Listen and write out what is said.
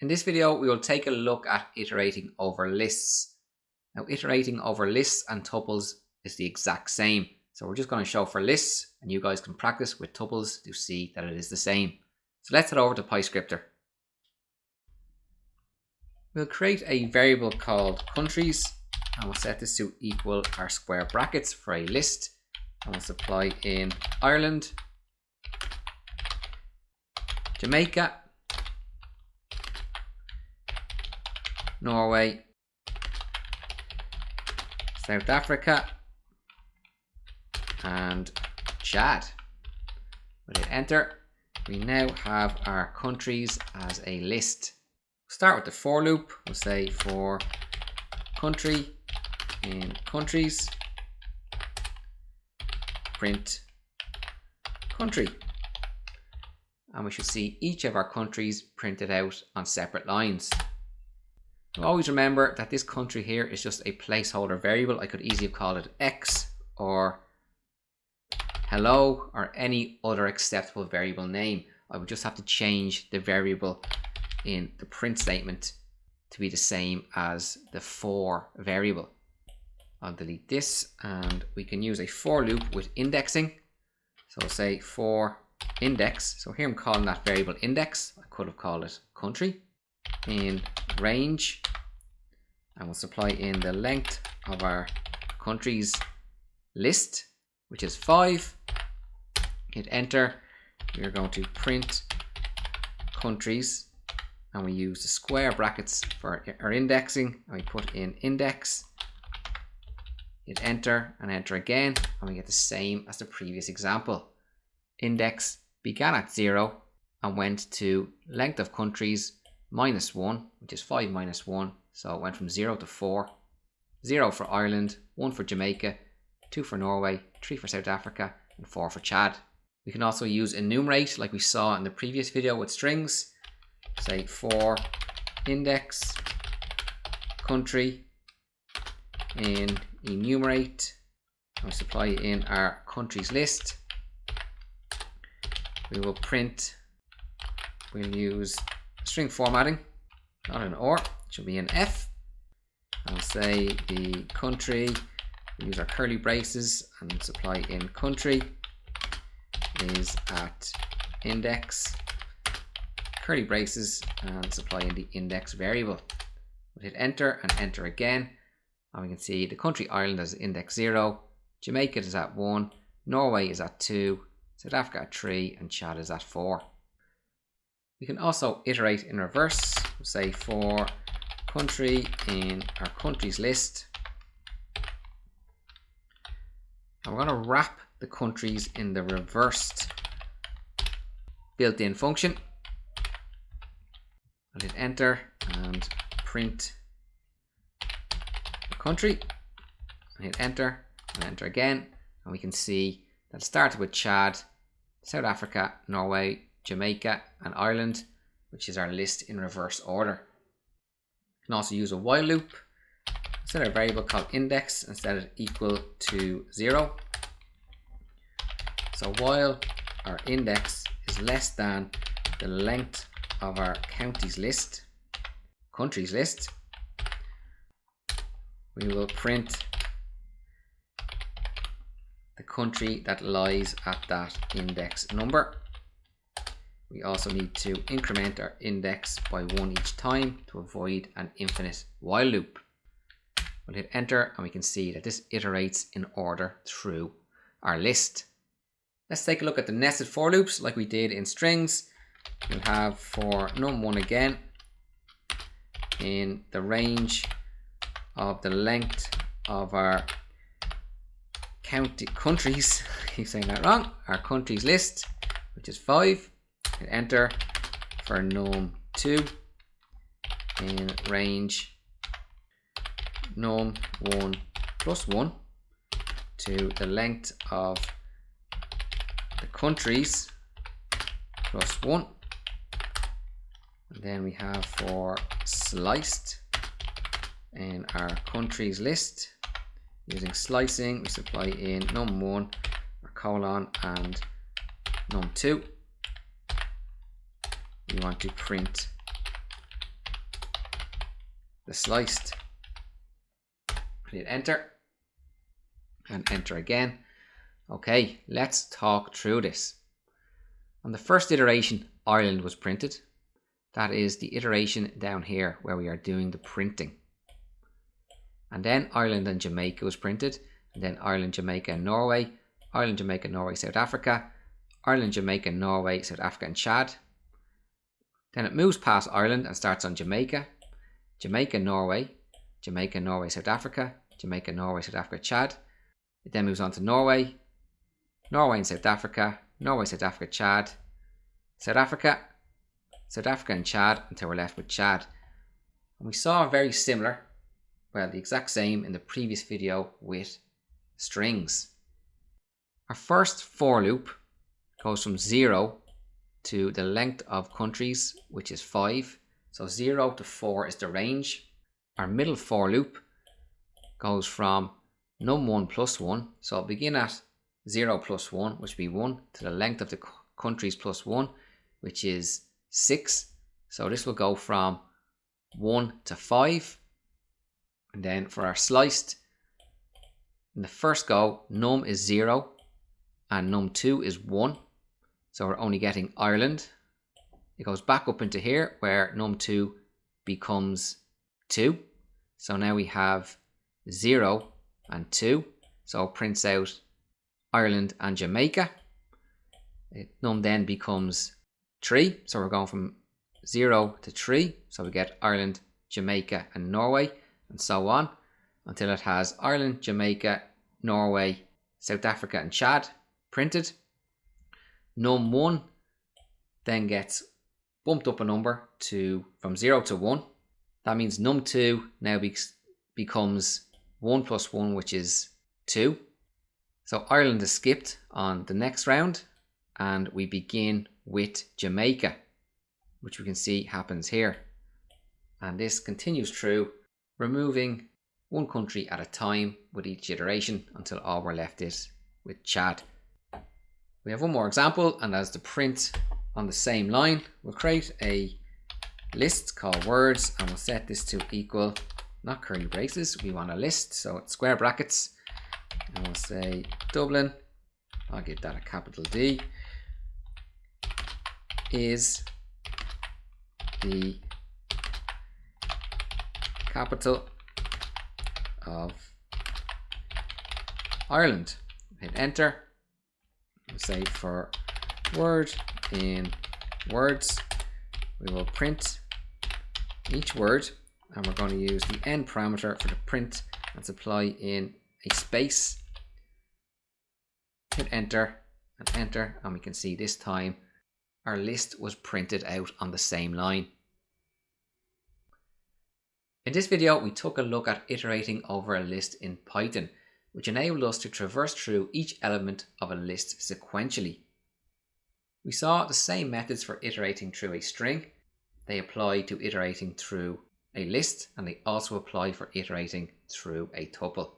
In this video, we will take a look at iterating over lists. Now, iterating over lists and tuples is the exact same. So we're just going to show for lists, and you guys can practice with tuples to see that it is the same. So let's head over to PyScripter. We'll create a variable called countries, and we'll set this to equal our square brackets for a list. And we'll supply in Ireland, Jamaica, Norway, South Africa, and Chad. We'll hit enter. We now have our countries as a list. We'll start with the for loop. We'll say for country in countries, print country. And we should see each of our countries printed out on separate lines. So always remember that this country here is just a placeholder variable. I could easily have called it X or hello or any other acceptable variable name. I would just have to change the variable in the print statement to be the same as the for variable. I'll delete this, and we can use a for loop with indexing. So we'll say for index. So here I'm calling that variable index. I could have called it country. In range, and we'll supply in the length of our countries list, which is 5. Hit enter. We're going to print countries, and we use the square brackets for our indexing, and we put in index. Hit enter and enter again, and we get the same as the previous example. Index began at 0 and went to length of countries -1, which is 5 minus 1. So it went from 0 to 4. 0 for Ireland, 1 for Jamaica, 2 for Norway, 3 for South Africa, and 4 for Chad. We can also use enumerate like we saw in the previous video with strings. Say for index country in enumerate, and we supply in our countries list. We will print, we'll use string formatting, not an or, it should be an F. I'll say the country, we use our curly braces and supply in country is at index, curly braces, and supply in the index variable. We'll hit enter and enter again, and we can see the country Ireland is index 0, Jamaica is at 1, Norway is at 2, South Africa at 3, and Chad is at 4. We can also iterate in reverse. We'll say for country in our countries list. And we're going to wrap the countries in the reversed built-in function. I'll hit enter and print the country. And hit enter and enter again. And we can see that it started with Chad, South Africa, Norway, Jamaica, and Ireland, which is our list in reverse order. We can also use a while loop. Set our variable called index and set it equal to 0. So while our index is less than the length of our countries list, we will print the country that lies at that index number. We also need to increment our index by 1 each time to avoid an infinite while loop. We'll hit enter, and we can see that this iterates in order through our list. Let's take a look at the nested for loops like we did in strings. We'll have for num1 again in the range of the length of our countries, I keep saying that wrong, our countries list, which is 5. Hit enter for num2 in range num1 plus 1 to the length of the countries plus 1. And then we have for sliced in our countries list. Using slicing, we supply in num1, our colon, and num2. We want to print the sliced. Hit enter and enter again. Okay, let's talk through this. On the first iteration, Ireland was printed. That is the iteration down here where we are doing the printing. And then Ireland and Jamaica was printed. And then Ireland, Jamaica and Norway. Ireland, Jamaica, Norway, South Africa. Ireland, Jamaica, Norway, South Africa and Chad. Then it moves past Ireland and starts on Jamaica. Jamaica, Norway. Jamaica, Norway, South Africa. Jamaica, Norway, South Africa, Chad. It then moves on to Norway. Norway and South Africa. Norway, South Africa, Chad. South Africa. South Africa and Chad until we're left with Chad. And we saw very similar, well, the exact same in the previous video with strings. Our first for loop goes from 0 to the length of countries, which is 5. So 0 to 4 is the range. Our middle for loop goes from num1 plus 1. So it'll begin at 0 plus 1, which will be 1, to the length of the countries plus 1, which is 6. So this will go from 1 to 5. And then for our sliced, in the first go, num is 0 and num2 is 1. So we're only getting Ireland. It goes back up into here where num2 becomes 2. So now we have 0 and 2. So it prints out Ireland and Jamaica. Num then becomes 3. So we're going from 0 to 3. So we get Ireland, Jamaica and Norway and so on until it has Ireland, Jamaica, Norway, South Africa and Chad printed. Num1 then gets bumped up a number from 0 to 1. That means num2 now becomes 1 plus 1, which is 2. So Ireland is skipped on the next round and we begin with Jamaica, which we can see happens here. And this continues through, removing one country at a time with each iteration until all we're left is with Chad. We have one more example, and as the print on the same line, we'll create a list called words and we'll set this to equal, not curly braces, we want a list, so it's square brackets, and we'll say Dublin, I'll give that a capital D, is the capital of Ireland. Hit enter. We'll say for word in words, we will print each word, and we're going to use the end parameter for the print and supply in a space. Hit enter and enter, and we can see this time our list was printed out on the same line. In this video, we took a look at iterating over a list in Python, which enabled us to traverse through each element of a list sequentially. We saw the same methods for iterating through a string. They apply to iterating through a list, and they also apply for iterating through a tuple.